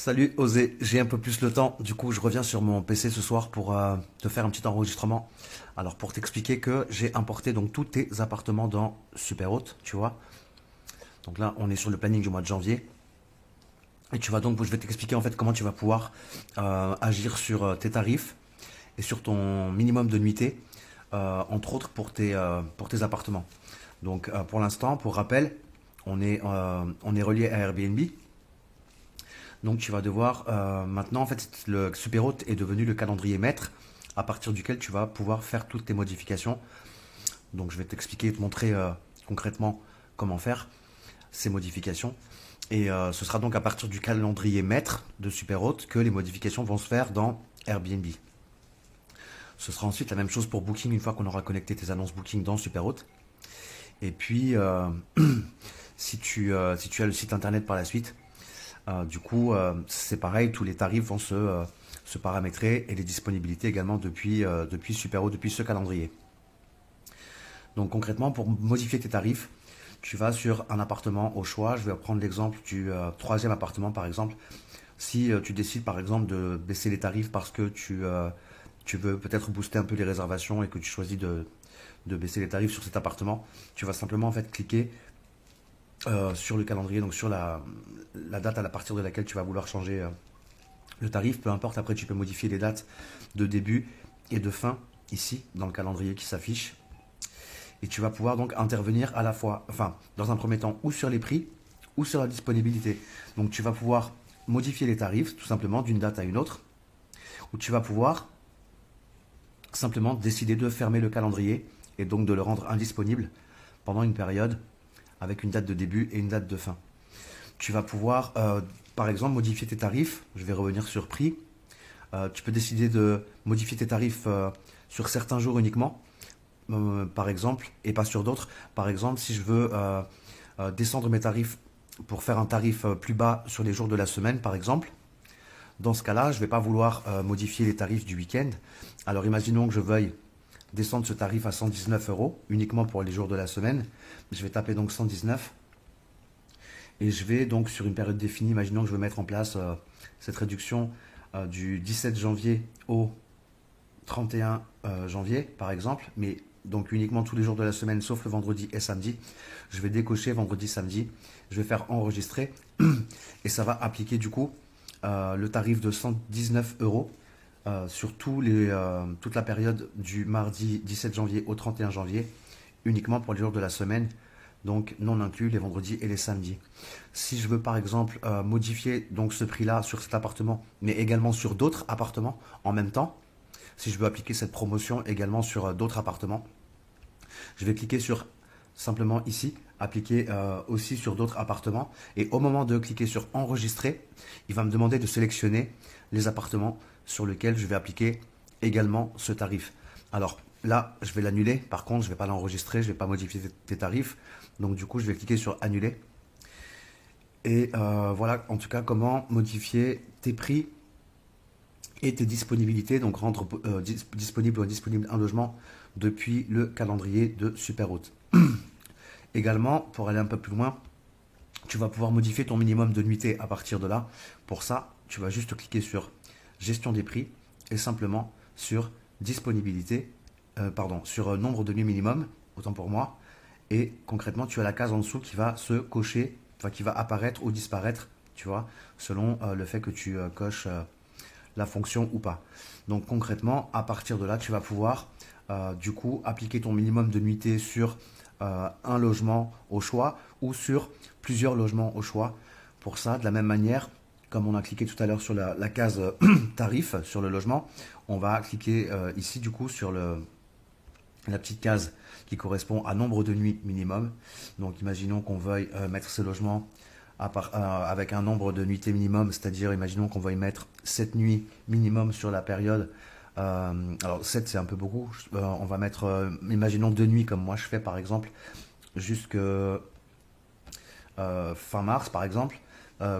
Salut Osé, j'ai un peu plus le temps, du coup je reviens sur mon PC ce soir pour te faire un petit enregistrement. Alors pour t'expliquer que j'ai importé donc tous tes appartements dans Superhôte, tu vois. Donc là on est sur le planning du mois de janvier. Et tu vas donc, je vais t'expliquer en fait comment tu vas pouvoir agir sur tes tarifs et sur ton minimum de nuitées, entre autres pour tes appartements. Donc pour l'instant, pour rappel, on est relié à Airbnb. Donc tu vas devoir maintenant en fait le Superhôte est devenu le calendrier maître à partir duquel tu vas pouvoir faire toutes tes modifications. Donc je vais t'expliquer et te montrer concrètement comment faire ces modifications. Et ce sera donc à partir du calendrier maître de Superhôte que les modifications vont se faire dans Airbnb. Ce sera ensuite la même chose pour Booking une fois qu'on aura connecté tes annonces Booking dans Superhôte. Et puis si tu as le site internet par la suite, du coup, c'est pareil, tous les tarifs vont se paramétrer et les disponibilités également depuis Superhôte, depuis ce calendrier. Donc concrètement, pour modifier tes tarifs, tu vas sur un appartement au choix. Je vais prendre l'exemple du troisième appartement par exemple. Si tu décides par exemple de baisser les tarifs parce que tu veux peut-être booster un peu les réservations et que tu choisis de baisser les tarifs sur cet appartement, tu vas simplement en fait cliquer sur le calendrier, donc sur la date à partir de laquelle tu vas vouloir changer le tarif, peu importe, après tu peux modifier les dates de début et de fin ici dans le calendrier qui s'affiche. Et tu vas pouvoir donc intervenir à la fois, enfin, dans un premier temps, ou sur les prix, ou sur la disponibilité. Donc tu vas pouvoir modifier les tarifs tout simplement d'une date à une autre, ou tu vas pouvoir simplement décider de fermer le calendrier et donc de le rendre indisponible pendant une période avec une date de début et une date de fin. Tu vas pouvoir, par exemple, modifier tes tarifs. Je vais revenir sur prix. Tu peux décider de modifier tes tarifs sur certains jours uniquement, par exemple, et pas sur d'autres. Par exemple, si je veux descendre mes tarifs pour faire un tarif plus bas sur les jours de la semaine, par exemple, dans ce cas-là, je ne vais pas vouloir modifier les tarifs du week-end. Alors imaginons que je veuille descendre ce tarif à 119 euros uniquement pour les jours de la semaine. Je vais taper donc 119 et je vais donc sur une période définie, imaginons que je veux mettre en place cette réduction du 17 janvier au 31 janvier par exemple, mais donc uniquement tous les jours de la semaine sauf le vendredi et samedi. Je vais décocher vendredi, samedi, je vais faire enregistrer et ça va appliquer du coup le tarif de 119 euros sur toute la période du mardi 17 janvier au 31 janvier, uniquement pour les jours de la semaine, donc non inclus les vendredis et les samedis. Si je veux par exemple modifier donc ce prix-là sur cet appartement, mais également sur d'autres appartements en même temps, si je veux appliquer cette promotion également sur d'autres appartements, je vais cliquer sur simplement ici, appliquer aussi sur d'autres appartements. Et au moment de cliquer sur enregistrer, il va me demander de sélectionner les appartements sur lesquels je vais appliquer également ce tarif. Alors là, je vais l'annuler. Par contre, je ne vais pas l'enregistrer, je ne vais pas modifier tes tarifs. Donc du coup, je vais cliquer sur annuler. Et voilà en tout cas comment modifier tes prix et tes disponibilités, donc rendre disponible ou indisponible un logement depuis le calendrier de Superhôte. Également, pour aller un peu plus loin, tu vas pouvoir modifier ton minimum de nuitées à partir de là. Pour ça, tu vas juste cliquer sur gestion des prix et simplement sur disponibilité, sur nombre de nuits minimum, autant pour moi. Et concrètement, tu as la case en dessous qui va se cocher, enfin qui va apparaître ou disparaître, tu vois, selon le fait que tu coches la fonction ou pas. Donc concrètement, à partir de là, tu vas pouvoir du coup appliquer ton minimum de nuitées sur un logement au choix ou sur plusieurs logements au choix. Pour ça, de la même manière, comme on a cliqué tout à l'heure sur la case tarif sur le logement, on va cliquer ici du coup sur la petite case qui correspond à nombre de nuits minimum. Donc imaginons qu'on veuille mettre ce logement avec un nombre de nuitées minimum, c'est-à-dire imaginons qu'on veuille mettre 7 nuits minimum sur la période. Alors 7 c'est un peu beaucoup, on va mettre, imaginons 2 nuits comme moi je fais par exemple, jusque fin mars par exemple.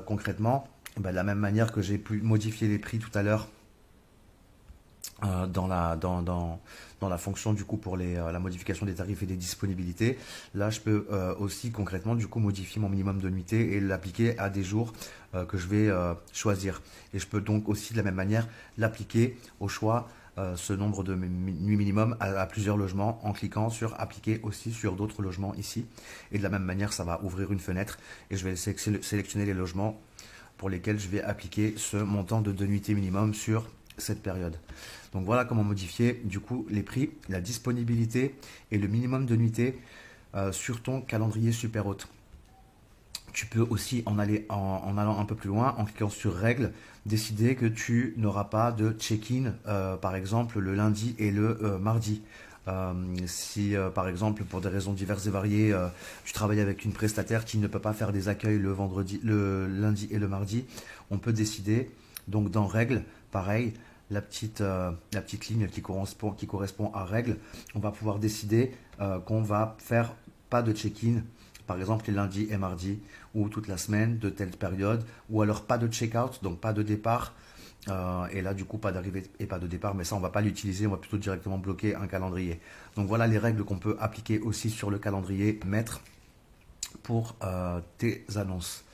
Concrètement, de la même manière que j'ai pu modifier les prix tout à l'heure dans la fonction du coup pour la modification des tarifs et des disponibilités. Là, je peux aussi concrètement du coup modifier mon minimum de nuitées et l'appliquer à des jours que je vais choisir. Et je peux donc aussi de la même manière l'appliquer au choix ce nombre de nuits minimum à plusieurs logements en cliquant sur appliquer aussi sur d'autres logements ici. Et de la même manière, ça va ouvrir une fenêtre et je vais sélectionner les logements pour lesquels je vais appliquer ce montant de 2 nuitées minimum sur cette période. Donc voilà comment modifier du coup les prix, la disponibilité et le minimum de nuitées sur ton calendrier Superhôte. Tu peux aussi en allant un peu plus loin, en cliquant sur règles, décider que tu n'auras pas de check-in, par exemple le lundi et le mardi. Si par exemple pour des raisons diverses et variées, tu travailles avec une prestataire qui ne peut pas faire des accueils le lundi et le mardi, on peut décider donc dans règles, pareil, la petite ligne qui correspond à règles, on va pouvoir décider qu'on va faire pas de check-in, par exemple les lundis et mardis, ou toute la semaine de telle période, ou alors pas de check-out, donc pas de départ, et là du coup pas d'arrivée et pas de départ, mais ça on va pas l'utiliser, on va plutôt directement bloquer un calendrier. Donc voilà les règles qu'on peut appliquer aussi sur le calendrier maître pour tes annonces.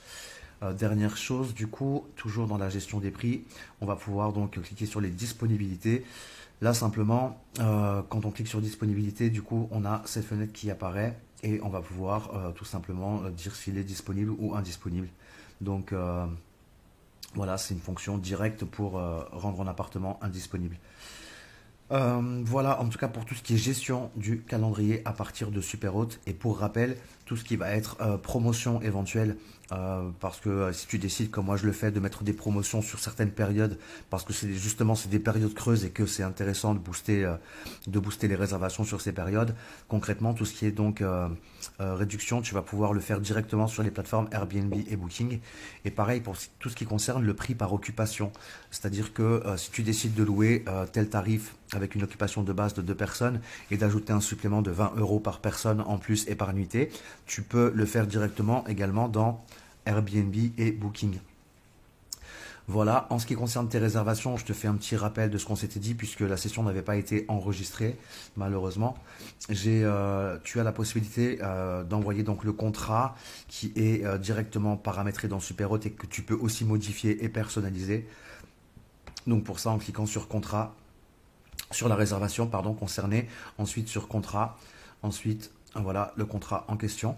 Dernière chose, du coup, toujours dans la gestion des prix, on va pouvoir donc cliquer sur les disponibilités. Là, simplement, quand on clique sur disponibilité, du coup, on a cette fenêtre qui apparaît et on va pouvoir tout simplement dire s'il est disponible ou indisponible. Donc, voilà, c'est une fonction directe pour rendre un appartement indisponible. Voilà, en tout cas pour tout ce qui est gestion du calendrier à partir de Superhôte. Et pour rappel, tout ce qui va être promotion éventuelle, parce que si tu décides, comme moi je le fais, de mettre des promotions sur certaines périodes, parce que c'est des périodes creuses et que c'est intéressant de booster les réservations sur ces périodes. Concrètement, tout ce qui est donc réduction, tu vas pouvoir le faire directement sur les plateformes Airbnb et Booking. Et pareil pour tout ce qui concerne le prix par occupation. C'est-à-dire que si tu décides de louer tel tarif avec une occupation de base de 2 personnes et d'ajouter un supplément de 20 € par personne en plus et par nuitée, tu peux le faire directement également dans Airbnb et Booking. Voilà, en ce qui concerne tes réservations, je te fais un petit rappel de ce qu'on s'était dit puisque la session n'avait pas été enregistrée malheureusement. Tu as la possibilité d'envoyer donc le contrat qui est directement paramétré dans Superhôte et que tu peux aussi modifier et personnaliser. Donc pour ça, en cliquant sur contrat, sur la réservation pardon, concernée, ensuite sur contrat, ensuite voilà le contrat en question.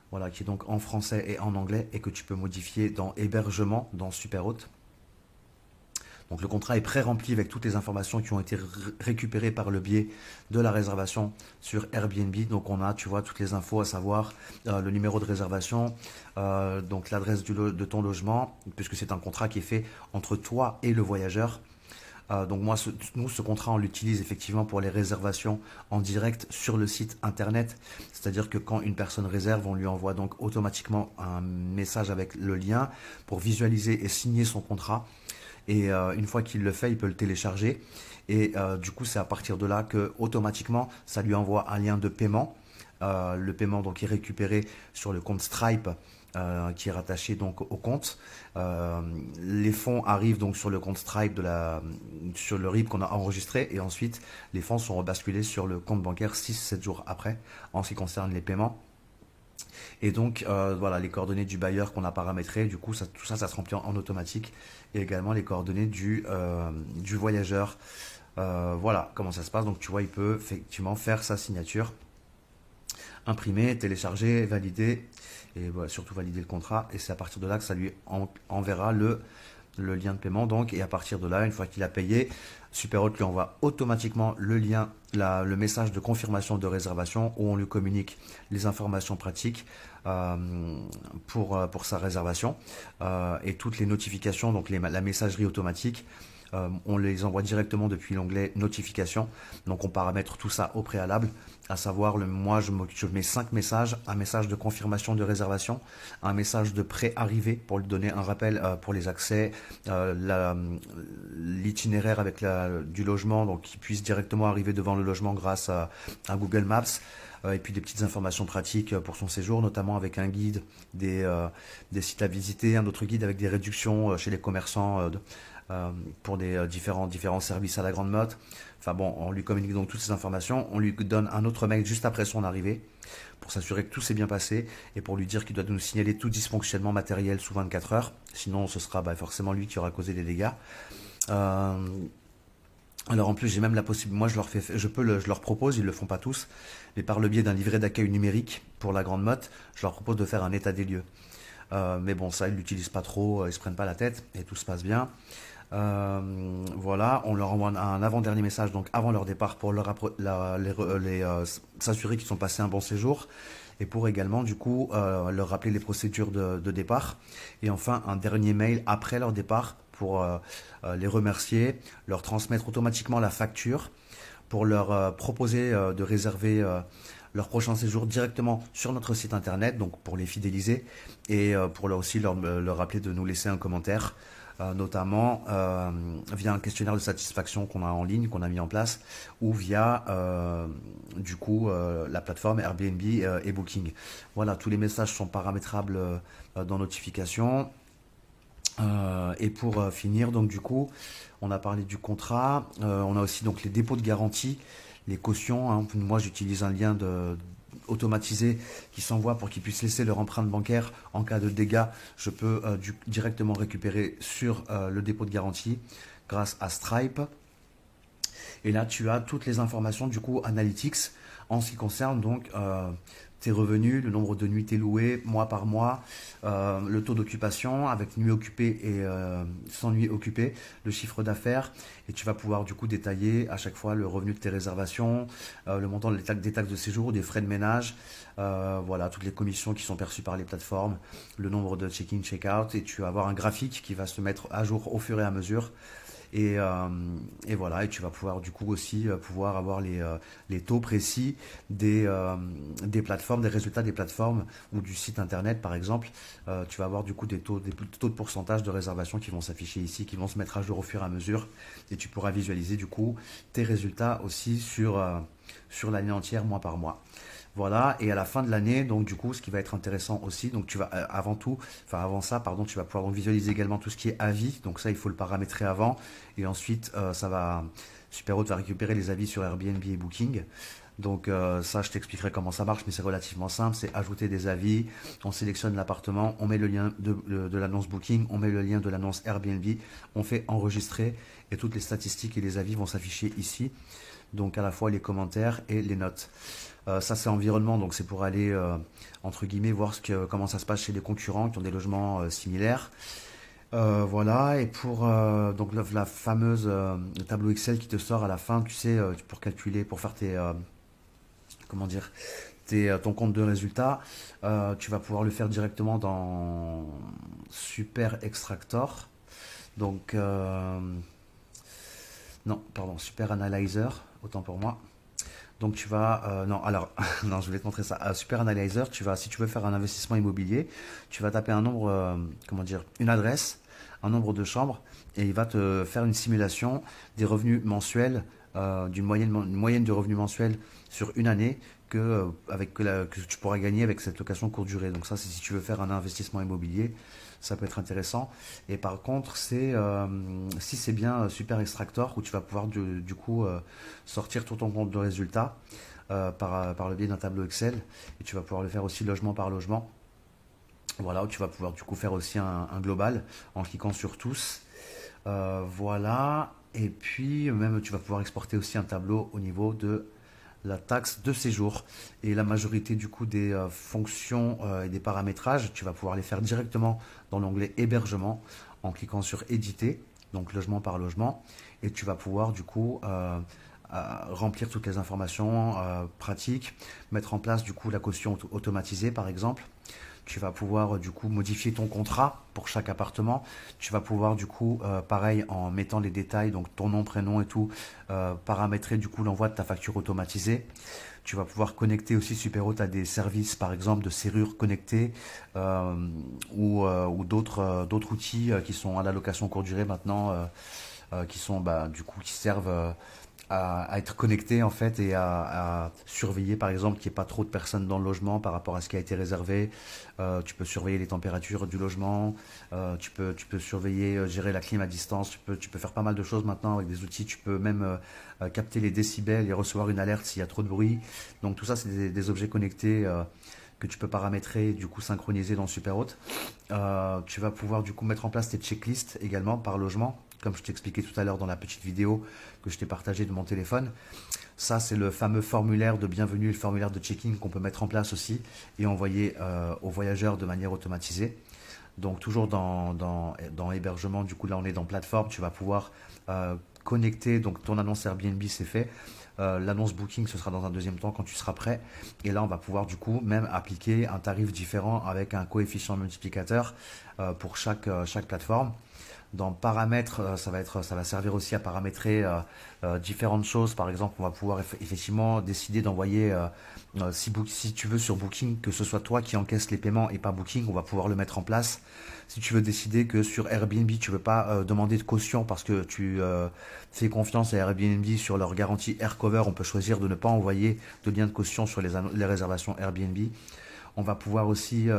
Voilà, qui est donc en français et en anglais et que tu peux modifier dans hébergement dans Superhôte. Donc le contrat est pré-rempli avec toutes les informations qui ont été récupérées par le biais de la réservation sur Airbnb. Donc on a, tu vois, toutes les infos, à savoir le numéro de réservation, donc l'adresse de ton logement, puisque c'est un contrat qui est fait entre toi et le voyageur. Donc moi, nous, ce contrat, on l'utilise effectivement pour les réservations en direct sur le site internet. C'est-à-dire que quand une personne réserve, on lui envoie donc automatiquement un message avec le lien pour visualiser et signer son contrat. Et une fois qu'il le fait, il peut le télécharger. Et du coup, c'est à partir de là que automatiquement, ça lui envoie un lien de paiement. Le paiement donc est récupéré sur le compte Stripe qui est rattaché donc au compte. Les fonds arrivent donc sur le compte Stripe sur le RIB qu'on a enregistré et ensuite les fonds sont rebasculés sur le compte bancaire 6-7 jours après en ce qui concerne les paiements. Et donc voilà les coordonnées du bailleur qu'on a paramétré, du coup tout ça se remplit en automatique et également les coordonnées du voyageur. Voilà comment ça se passe. Donc tu vois, il peut effectivement faire sa signature, imprimer, télécharger, valider et voilà, surtout valider le contrat. Et c'est à partir de là que ça lui enverra le lien de paiement. Donc, et à partir de là, une fois qu'il a payé, Superhôte lui envoie automatiquement le lien, le message de confirmation de réservation où on lui communique les informations pratiques pour sa réservation et toutes les notifications, donc la messagerie automatique. On les envoie directement depuis l'onglet notification. Donc on paramètre tout ça au préalable, à savoir moi je mets 5 messages, un message de confirmation de réservation, un message de pré-arrivée pour lui donner un rappel pour les accès, l'itinéraire avec du logement, donc qu'il puisse directement arriver devant le logement grâce à Google Maps. Et puis des petites informations pratiques pour son séjour, notamment avec un guide des sites à visiter, un autre guide avec des réductions chez les commerçants pour des différents services à la Grande Motte. Enfin bon, on lui communique donc toutes ces informations. On lui donne un autre mail juste après son arrivée pour s'assurer que tout s'est bien passé et pour lui dire qu'il doit nous signaler tout dysfonctionnement matériel sous 24 heures. Sinon, ce sera forcément lui qui aura causé des dégâts. Euh, alors en plus, j'ai même la possibilité, moi je leur propose, ils le font pas tous, mais par le biais d'un livret d'accueil numérique pour la Grande Motte, je leur propose de faire un état des lieux. Mais bon, ça, ils l'utilisent pas trop, ils se prennent pas la tête et tout se passe bien. Voilà, on leur envoie un avant-dernier message donc avant leur départ pour s'assurer qu'ils ont passé un bon séjour et pour également du coup leur rappeler les procédures de départ et enfin un dernier mail après leur départ pour les remercier, leur transmettre automatiquement la facture pour leur proposer de réserver leur prochain séjour directement sur notre site internet, donc pour les fidéliser et pour aussi leur rappeler de nous laisser un commentaire, notamment via un questionnaire de satisfaction qu'on a en ligne, qu'on a mis en place, ou via du coup la plateforme Airbnb et Booking. Voilà, tous les messages sont paramétrables dans notification. Et pour finir, donc du coup, on a parlé du contrat, on a aussi donc les dépôts de garantie, les cautions, hein. Moi, j'utilise un lien automatisé qui s'envoie pour qu'ils puissent laisser leur empreinte bancaire en cas de dégâts. Je peux directement récupérer sur le dépôt de garantie grâce à Stripe. Et là, tu as toutes les informations du coup Analytics en ce qui concerne donc tes revenus, le nombre de nuitées louées mois par mois, le taux d'occupation avec nuit occupée et sans nuit occupée, le chiffre d'affaires et tu vas pouvoir du coup détailler à chaque fois le revenu de tes réservations, le montant des taxes de séjour, des frais de ménage, voilà toutes les commissions qui sont perçues par les plateformes, le nombre de check-in, check-out et tu vas avoir un graphique qui va se mettre à jour au fur et à mesure. Et voilà, et tu vas pouvoir du coup aussi pouvoir avoir les taux précis des plateformes, des résultats des plateformes ou du site internet par exemple. Tu vas avoir du coup des taux de pourcentage de réservation qui vont s'afficher ici, qui vont se mettre à jour au fur et à mesure. Et tu pourras visualiser du coup tes résultats aussi sur l'année entière, mois par mois. Voilà, et à la fin de l'année, donc du coup, ce qui va être intéressant aussi, donc tu vas avant ça, pardon, tu vas pouvoir donc visualiser également tout ce qui est avis. Donc ça, il faut le paramétrer avant, et ensuite, Superhot va récupérer les avis sur Airbnb et Booking. Donc ça, je t'expliquerai comment ça marche, mais c'est relativement simple. C'est ajouter des avis, on sélectionne l'appartement, on met le lien de l'annonce Booking, on met le lien de l'annonce Airbnb, on fait enregistrer, et toutes les statistiques et les avis vont s'afficher ici. Donc à la fois les commentaires et les notes. Ça c'est environnement, donc c'est pour aller entre guillemets voir comment ça se passe chez les concurrents qui ont des logements similaires. Voilà, et pour donc la fameuse tableau Excel qui te sort à la fin, tu sais, pour calculer, pour faire comment dire, ton compte de résultats, tu vas pouvoir le faire directement dans Super Extractor. Donc, non, pardon, Super Analyzer, autant pour moi. Donc tu vas, non, alors, non, je voulais te montrer ça. Super Analyzer, si tu veux faire un investissement immobilier, tu vas taper un nombre, comment dire, une adresse, un nombre de chambres, et il va te faire une simulation des revenus mensuels, une moyenne de revenus mensuels sur une année que tu pourras gagner avec cette location courte durée. Donc ça, c'est si tu veux faire un investissement immobilier, ça peut être intéressant. Et par contre, si c'est bien Super Extractor où tu vas pouvoir du coup sortir tout ton compte de résultats par le biais d'un tableau Excel et tu vas pouvoir le faire aussi logement par logement. Voilà, où tu vas pouvoir du coup faire aussi un global en cliquant sur tous. Voilà, et puis même tu vas pouvoir exporter aussi un tableau au niveau de la taxe de séjour et la majorité du coup des fonctions et des paramétrages, tu vas pouvoir les faire directement dans l'onglet hébergement en cliquant sur éditer, donc logement par logement, et tu vas pouvoir du coup remplir toutes les informations pratiques, mettre en place du coup la caution automatisée par exemple. Tu vas pouvoir du coup modifier ton contrat pour chaque appartement. Tu vas pouvoir du coup, pareil, en mettant les détails, donc ton nom, prénom et tout, paramétrer du coup l'envoi de ta facture automatisée. Tu vas pouvoir connecter aussi Superhot à des services, par exemple, de serrures connectées ou d'autres outils qui sont à la location courte durée maintenant, qui sont du coup qui servent à être connecté en fait et à surveiller par exemple qu'il n'y ait pas trop de personnes dans le logement par rapport à ce qui a été réservé. Tu peux surveiller les températures du logement, tu peux surveiller, gérer la clim à distance, tu peux faire pas mal de choses maintenant avec des outils, tu peux même capter les décibels et recevoir une alerte s'il y a trop de bruit. Donc tout ça c'est des objets connectés que tu peux paramétrer, du coup synchroniser dans Superhot. Tu vas pouvoir du coup mettre en place tes checklists également par logement, comme je t'expliquais tout à l'heure dans la petite vidéo que je t'ai partagée de mon téléphone. Ça, c'est le fameux formulaire de bienvenue, le formulaire de check-in qu'on peut mettre en place aussi et envoyer aux voyageurs de manière automatisée. Donc toujours dans hébergement, du coup là on est dans plateforme, tu vas pouvoir connecter, donc ton annonce Airbnb c'est fait. L'annonce Booking ce sera dans un deuxième temps quand tu seras prêt. Et là on va pouvoir du coup même appliquer un tarif différent avec un coefficient multiplicateur pour chaque plateforme. Dans paramètres, ça va servir aussi à paramétrer différentes choses. Par exemple, on va pouvoir effectivement décider d'envoyer, si tu veux sur Booking, que ce soit toi qui encaisse les paiements et pas Booking, on va pouvoir le mettre en place. Si tu veux décider que sur Airbnb, tu veux pas demander de caution parce que tu fais confiance à Airbnb sur leur garantie AirCover, on peut choisir de ne pas envoyer de lien de caution sur les réservations Airbnb. On va pouvoir aussi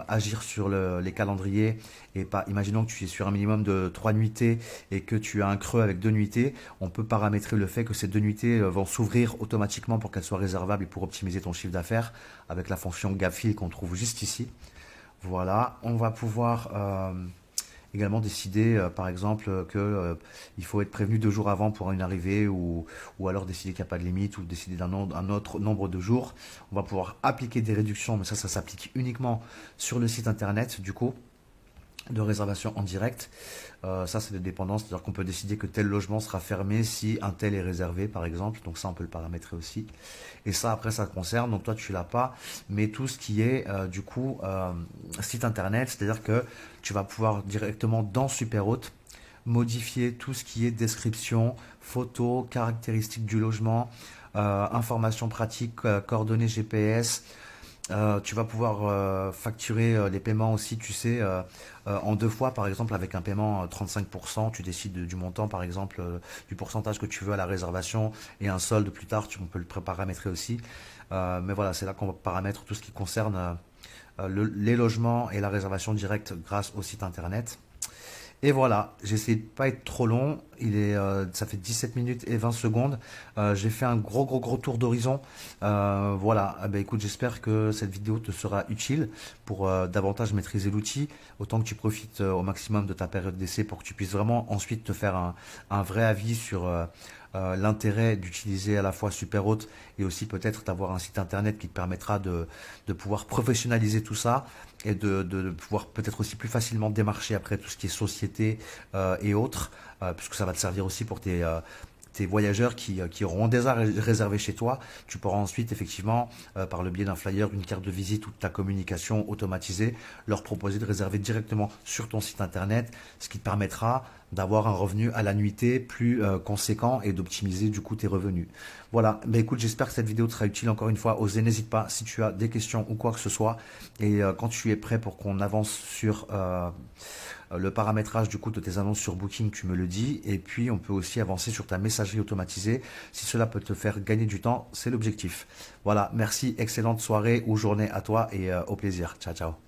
agir sur les calendriers et pas, imaginons que tu es sur un minimum de 3 nuitées et que tu as un creux avec 2 nuitées, on peut paramétrer le fait que ces 2 nuitées vont s'ouvrir automatiquement pour qu'elles soient réservables et pour optimiser ton chiffre d'affaires avec la fonction GapFill qu'on trouve juste ici. Voilà, on va pouvoir également décider, par exemple, que il faut être prévenu 2 jours avant pour une arrivée ou alors décider qu'il n'y a pas de limite ou décider d'un autre nombre de jours. On va pouvoir appliquer des réductions, mais ça s'applique uniquement sur le site internet, du coup, de réservation en direct. Ça, c'est de dépendance, c'est-à-dire qu'on peut décider que tel logement sera fermé si un tel est réservé, par exemple. Donc ça, on peut le paramétrer aussi. Et ça, après, ça concerne, donc toi, tu l'as pas, mais tout ce qui est, du coup, site internet, c'est-à-dire que tu vas pouvoir directement dans Superhot modifier tout ce qui est description, photos, caractéristiques du logement, informations pratiques, coordonnées GPS. Tu vas pouvoir facturer les paiements aussi, tu sais, en 2 fois, par exemple, avec un paiement 35%, tu décides du montant, par exemple, du pourcentage que tu veux à la réservation et un solde plus tard, on peut le paramétrer aussi. Mais voilà, c'est là qu'on va paramètre tout ce qui concerne les logements et la réservation directe grâce au site internet. Et voilà, j'ai essayé de pas être trop long. Ça fait 17 minutes et 20 secondes. J'ai fait un gros tour d'horizon. Voilà, écoute, j'espère que cette vidéo te sera utile pour davantage maîtriser l'outil. Autant que tu profites au maximum de ta période d'essai pour que tu puisses vraiment ensuite te faire un vrai avis sur l'intérêt d'utiliser à la fois Superhot et aussi peut-être d'avoir un site internet qui te permettra de pouvoir professionnaliser tout ça et de pouvoir peut-être aussi plus facilement démarcher après tout ce qui est société et autres, puisque ça va te servir aussi pour tes voyageurs qui auront déjà réservé chez toi. Tu pourras ensuite effectivement, par le biais d'un flyer, d'une carte de visite ou de ta communication automatisée, leur proposer de réserver directement sur ton site internet, ce qui te permettra d'avoir un revenu à la nuitée plus conséquent et d'optimiser du coup tes revenus. Voilà, écoute, j'espère que cette vidéo te sera utile. Encore une fois, osez, n'hésite pas si tu as des questions ou quoi que ce soit. Et quand tu es prêt pour qu'on avance sur le paramétrage du coup de tes annonces sur Booking, tu me le dis. Et puis on peut aussi avancer sur ta messagerie automatisée. Si cela peut te faire gagner du temps, c'est l'objectif. Voilà, merci, excellente soirée ou journée à toi et au plaisir. Ciao, ciao.